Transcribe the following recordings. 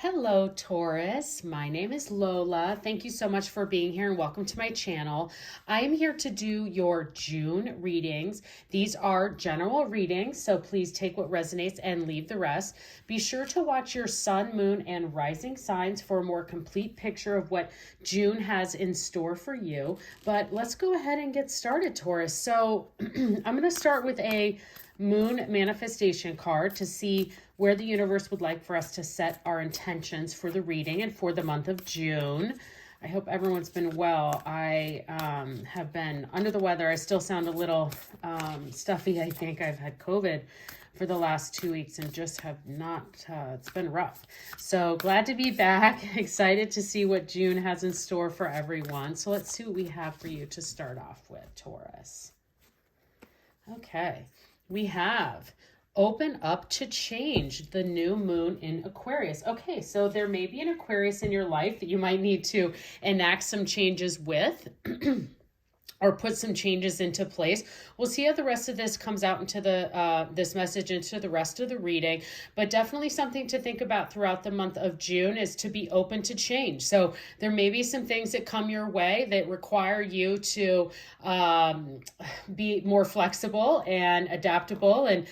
Hello, Taurus. My name is Lola. Thank you so much for being here and welcome to my channel. I am here to do your June readings. These are general readings, so please take what resonates and leave the rest. Be sure to watch your sun, moon, and rising signs for a more complete picture of what June has in store for you. But let's go ahead and get started, Taurus. So I'm going to start with a moon manifestation card to see where the universe would like for us to set our intentions for the reading and for the month of June. I hope everyone's been well. I have been under the weather. I still sound a little stuffy. I think I've had COVID for the last 2 weeks and just have not, it's been rough. So glad to be back. Excited to see what June has in store for everyone. So let's see what we have for you to start off with, Taurus. Okay, we have open up to change, the new moon in Aquarius. Okay, so there may be an Aquarius in your life that you might need to enact some changes with. Or put some changes into place. We'll see how the rest of this comes out into the this message into the rest of the reading, but definitely something to think about throughout the month of June is to be open to change. So there may be some things that come your way that require you to be more flexible and adaptable, and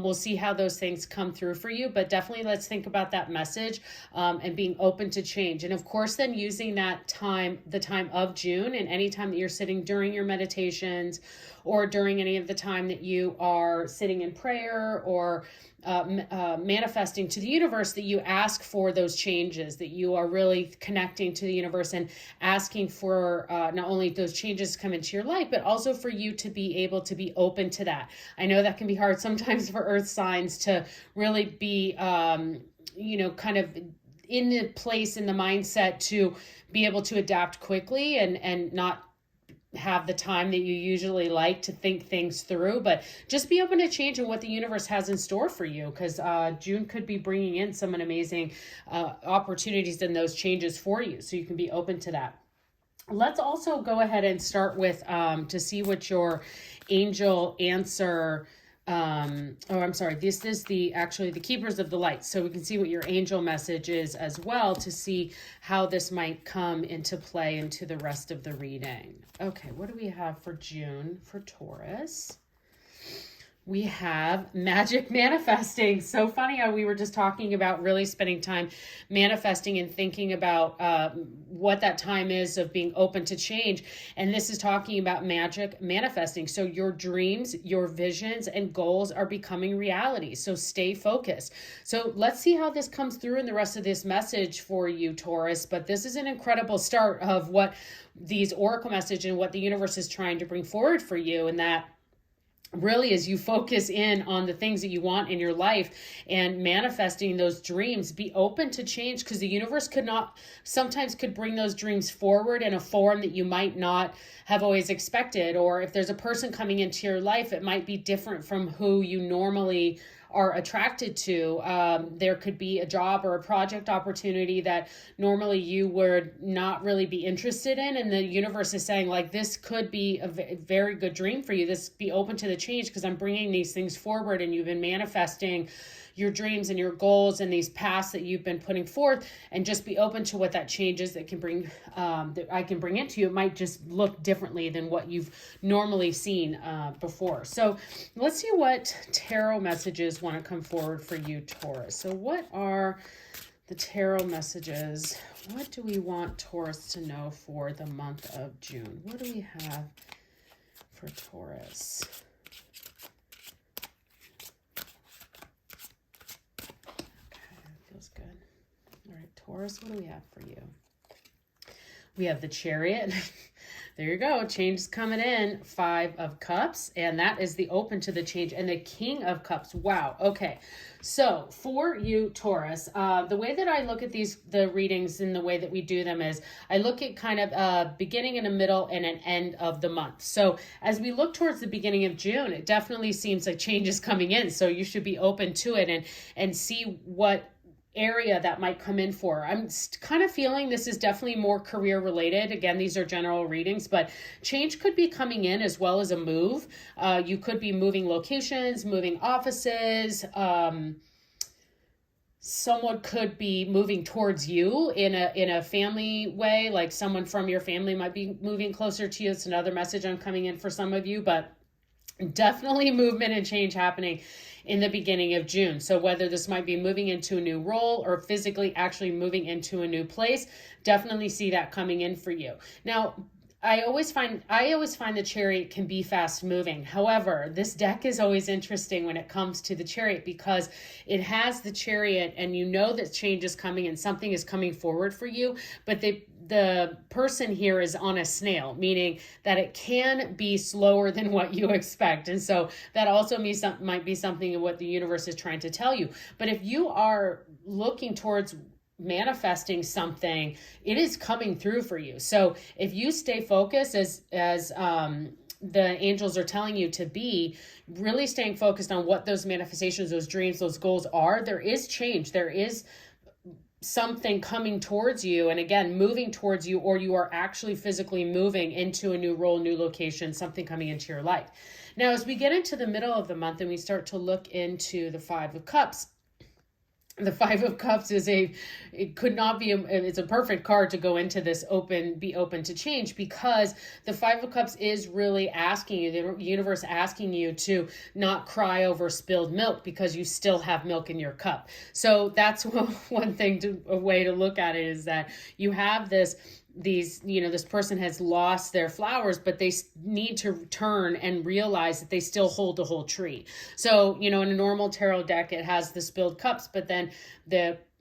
we'll see how those things come through for you, but definitely let's think about that message and being open to change. And of course, then using that time, the time of June, and any time that you're sitting during your meditations or during any of the time that you are sitting in prayer or manifesting to the universe, that you ask for those changes, that you are really connecting to the universe and asking for not only those changes to come into your life, but also for you to be able to be open to that. I know that can be hard sometimes for earth signs to really be, kind of in the place, in the mindset to be able to adapt quickly and not have the time that you usually like to think things through, but just be open to change and what the universe has in store for you, because June could be bringing in some amazing opportunities and those changes for you, so you can be open to that. Let's also go ahead and start with to see what your angel answer this is the keepers of the light, so we can see what your angel message is as well to see how this might come into play into the rest of the reading. Okay, what do we have for June for Taurus? We have magic manifesting. So funny how we were just talking about really spending time manifesting and thinking about what that time is of being open to change. And this is talking about magic manifesting. So your dreams, your visions, and goals are becoming reality. So stay focused. So let's see how this comes through in the rest of this message for you, Taurus. But this is an incredible start of what these oracle message and what the universe is trying to bring forward for you, and that really as you focus in on the things that you want in your life and manifesting those dreams, be open to change, because the universe sometimes could bring those dreams forward in a form that you might not have always expected. Or if there's a person coming into your life, it might be different from who you normally are attracted to. There could be a job or a project opportunity that normally you would not really be interested in, and the universe is saying, like, this could be a very good dream for you. This, be open to the change, because I'm bringing these things forward, and you've been manifesting your dreams and your goals and these paths that you've been putting forth, and just be open to what that changes that can bring, that I can bring into you. It might just look differently than what you've normally seen before. So let's see what tarot messages want to come forward for you, Taurus. So what are the tarot messages? What do we want Taurus to know for the month of June? What do we have for Taurus? Good. All right, Taurus, what do we have for you? We have the Chariot. There you go. Change is coming in. 5 of Cups. And that is the open to the change. And the King of Cups. Wow. Okay. So for you, Taurus, the way that I look at the readings and the way that we do them is I look at kind of a beginning and a middle and an end of the month. So as we look towards the beginning of June, it definitely seems like change is coming in. So you should be open to it and see what area that might come in for. I'm kind of feeling this is definitely more career related. Again, these are general readings, but change could be coming in as well as a move. You could be moving locations, moving offices, someone could be moving towards you in a family way, like someone from your family might be moving closer to you. It's another message I'm coming in for some of you, but definitely movement and change happening in the beginning of June. So whether this might be moving into a new role or physically actually moving into a new place, definitely see that coming in for you. Now, I always find the Chariot can be fast moving. However, this deck is always interesting when it comes to the Chariot because it has the Chariot and you know that change is coming and something is coming forward for you, but the person here is on a snail, meaning that it can be slower than what you expect. And so that also might be something of what the universe is trying to tell you. But if you are looking towards manifesting something, it is coming through for you. So if you stay focused as the angels are telling you to be, really staying focused on what those manifestations, those dreams, those goals are, there is change. There is something coming towards you, and again, moving towards you, or you are actually physically moving into a new role, new location, something coming into your life. Now, as we get into the middle of the month and we start to look into the Five of Cups, the Five of Cups is it's a perfect card to go into this be open to change, because the Five of Cups is really asking you, the universe asking you to not cry over spilled milk because you still have milk in your cup. So that's one thing, a way to look at it is that you have this person has lost their flowers, but they need to turn and realize that they still hold the whole tree. So, in a normal tarot deck, it has the spilled cups, but then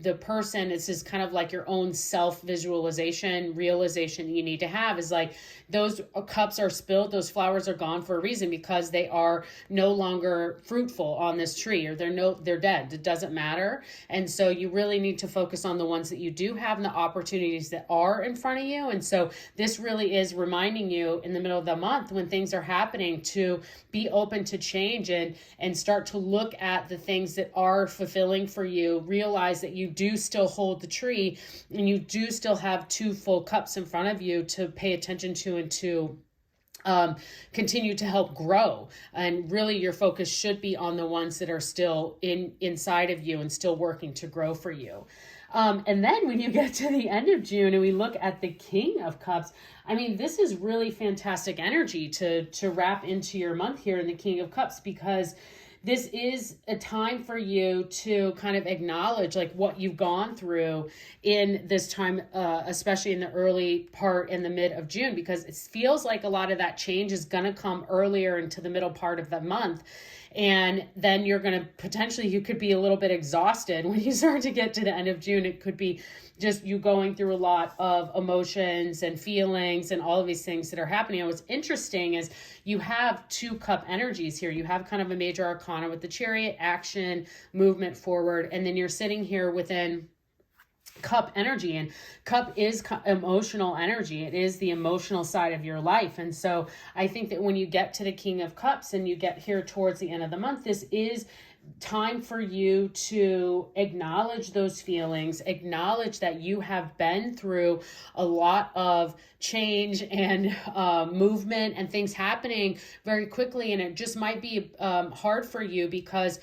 the person, it's just kind of like your own self-visualization, realization you need to have is like, those cups are spilled, those flowers are gone for a reason, because they are no longer fruitful on this tree, or they're dead. It doesn't matter. And so you really need to focus on the ones that you do have and the opportunities that are in front of you. And so this really is reminding you in the middle of the month when things are happening to be open to change and start to look at the things that are fulfilling for you. Realize that you do still hold the tree and you do still have two full cups in front of you to pay attention to and to continue to help grow. And really your focus should be on the ones that are still inside of you and still working to grow for you. And then when you get to the end of June and we look at the King of Cups, I mean, this is really fantastic energy to wrap into your month here in the King of Cups, because this is a time for you to kind of acknowledge like what you've gone through in this time, especially in the early part in the mid of June, because it feels like a lot of that change is going to come earlier into the middle part of the month. And then you're going to potentially, you could be a little bit exhausted when you start to get to the end of June. It could be just you going through a lot of emotions and feelings and all of these things that are happening. And what's interesting is you have two cup energies here. You have kind of a major arcana with the Chariot, action, movement forward. And then you're sitting here within cup energy, and cup is emotional energy. It is the emotional side of your life. And so I think that when you get to the King of Cups and you get here towards the end of the month, this is time for you to acknowledge those feelings, acknowledge that you have been through a lot of change and movement and things happening very quickly. And it just might be hard for you because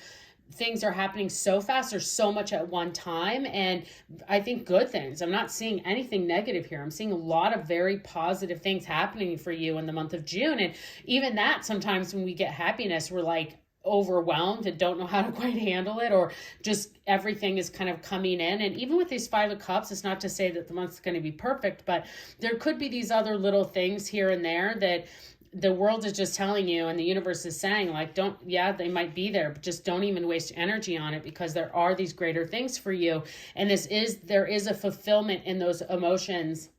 things are happening so fast or so much at one time. And I think good things. I'm not seeing anything negative here. I'm seeing a lot of very positive things happening for you in the month of June. And even that, sometimes when we get happiness, we're like overwhelmed and don't know how to quite handle it, or just everything is kind of coming in. And even with these Five of Cups, it's not to say that the month's going to be perfect, but there could be these other little things here and there that the world is just telling you, and the universe is saying like, they might be there, but just don't even waste energy on it, because there are these greater things for you. And there is a fulfillment in those emotions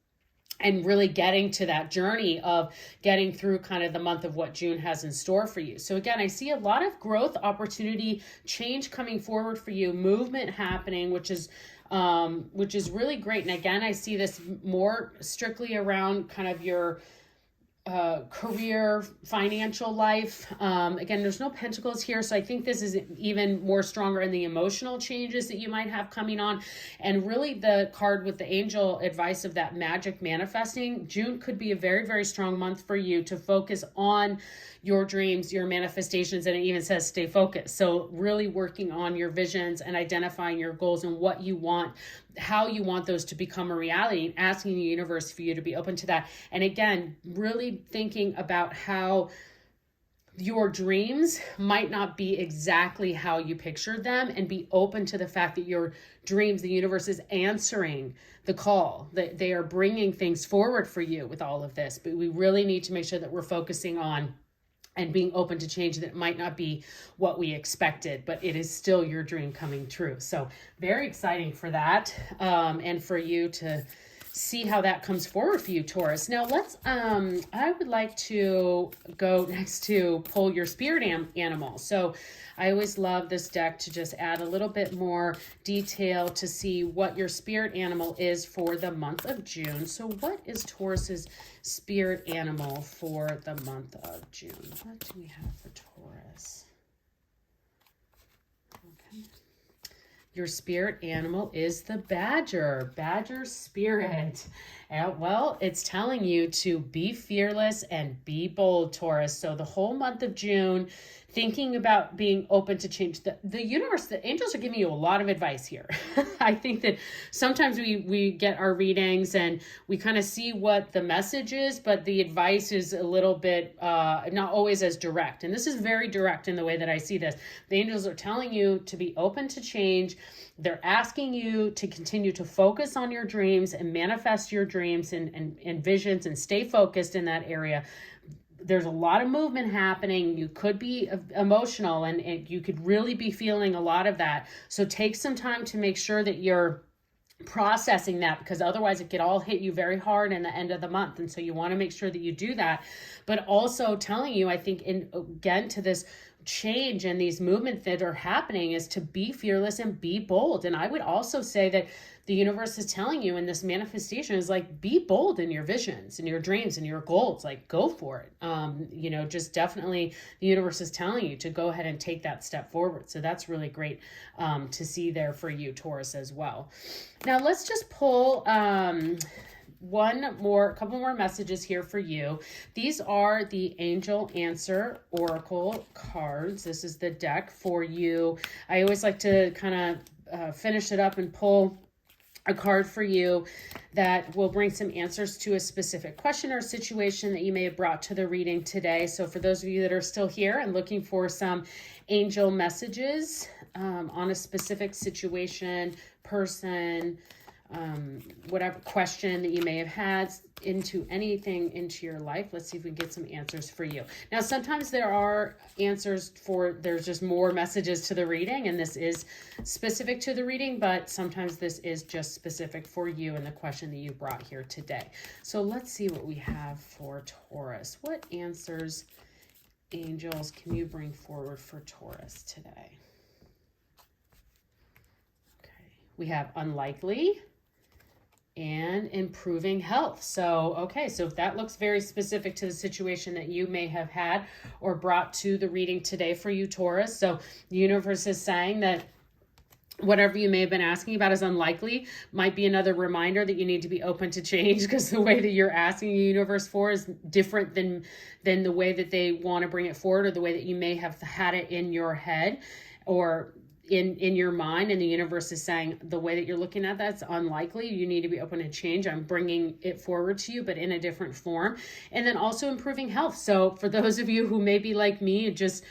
and really getting to that journey of getting through kind of the month of what June has in store for you. So again, I see a lot of growth, opportunity, change coming forward for you, movement happening, which is really great. And again, I see this more strictly around kind of your career, financial life. Again, there's no pentacles here, so I think this is even more stronger in the emotional changes that you might have coming on. And really the card with the angel advice of that magic manifesting, June could be a very, very strong month for you to focus on your dreams, your manifestations, and it even says stay focused. So really working on your visions and identifying your goals and what you want, how you want those to become a reality, and asking the universe for you to be open to that. And again, really thinking about how your dreams might not be exactly how you pictured them, and be open to the fact that your dreams, the universe is answering the call, that they are bringing things forward for you with all of this. But we really need to make sure that we're focusing on and being open to change, that it might not be what we expected, but it is still your dream coming true. So very exciting for that, and for you to see how that comes forward for you, Taurus. Now let's, I would like to go next to pull your spirit animal. So I always love this deck to just add a little bit more detail to see what your spirit animal is for the month of June. So what is Taurus's spirit animal for the month of June? What do we have for Taurus? Okay. Your spirit animal is the badger, badger spirit. Well, it's telling you to be fearless and be bold, Taurus. So the whole month of June, thinking about being open to change. The universe, the angels are giving you a lot of advice here. I think that sometimes we get our readings and we kind of see what the message is, but the advice is a little bit not always as direct. And this is very direct in the way that I see this. The angels are telling you to be open to change. They're asking you to continue to focus on your dreams and manifest your dreams and visions and stay focused in that area. There's a lot of movement happening. You could be emotional and you could really be feeling a lot of that. So take some time to make sure that you're processing that, because otherwise it could all hit you very hard in the end of the month. And so you want to make sure that you do that, but also telling you, I think, again, to this change and these movements that are happening, is to be fearless and be bold. And I would also say that the universe is telling you in this manifestation is like, be bold in your visions and your dreams and your goals, like go for it. Just definitely the universe is telling you to go ahead and take that step forward. So that's really great to see there for you, Taurus, as well. Now let's just pull a couple more messages here for you. These are the Angel Answer Oracle cards. This is the deck for you. I always like to kind of finish it up and pull a card for you that will bring some answers to a specific question or situation that you may have brought to the reading today. So for those of you that are still here and looking for some angel messages on a specific situation, person, whatever question that you may have had into anything into your life, let's see if we can get some answers for you. Now, sometimes there are answers there's just more messages to the reading, and this is specific to the reading, but sometimes this is just specific for you and the question that you brought here today. So let's see what we have for Taurus. What answers, angels, can you bring forward for Taurus today? Okay, we have unlikely and improving health. So, okay, so if that looks very specific to the situation that you may have had or brought to the reading today for you, Taurus. So the universe is saying that whatever you may have been asking about is unlikely, might be another reminder that you need to be open to change, because the way that you're asking the universe for is different than the way that they want to bring it forward, or the way that you may have had it in your head or in your mind. And the universe is saying the way that you're looking at that's unlikely. You need to be open to change. I'm bringing it forward to you, but in a different form. And then also improving health. So for those of you who may be like me, just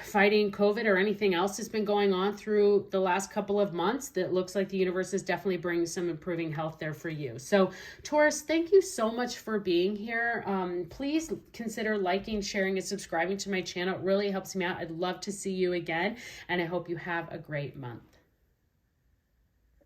fighting COVID or anything else that's been going on through the last couple of months, that looks like the universe is definitely bringing some improving health there for you. So Taurus, thank you so much for being here. Please consider liking, sharing, and subscribing to my channel. It really helps me out. I'd love to see you again, and I hope you have a great month.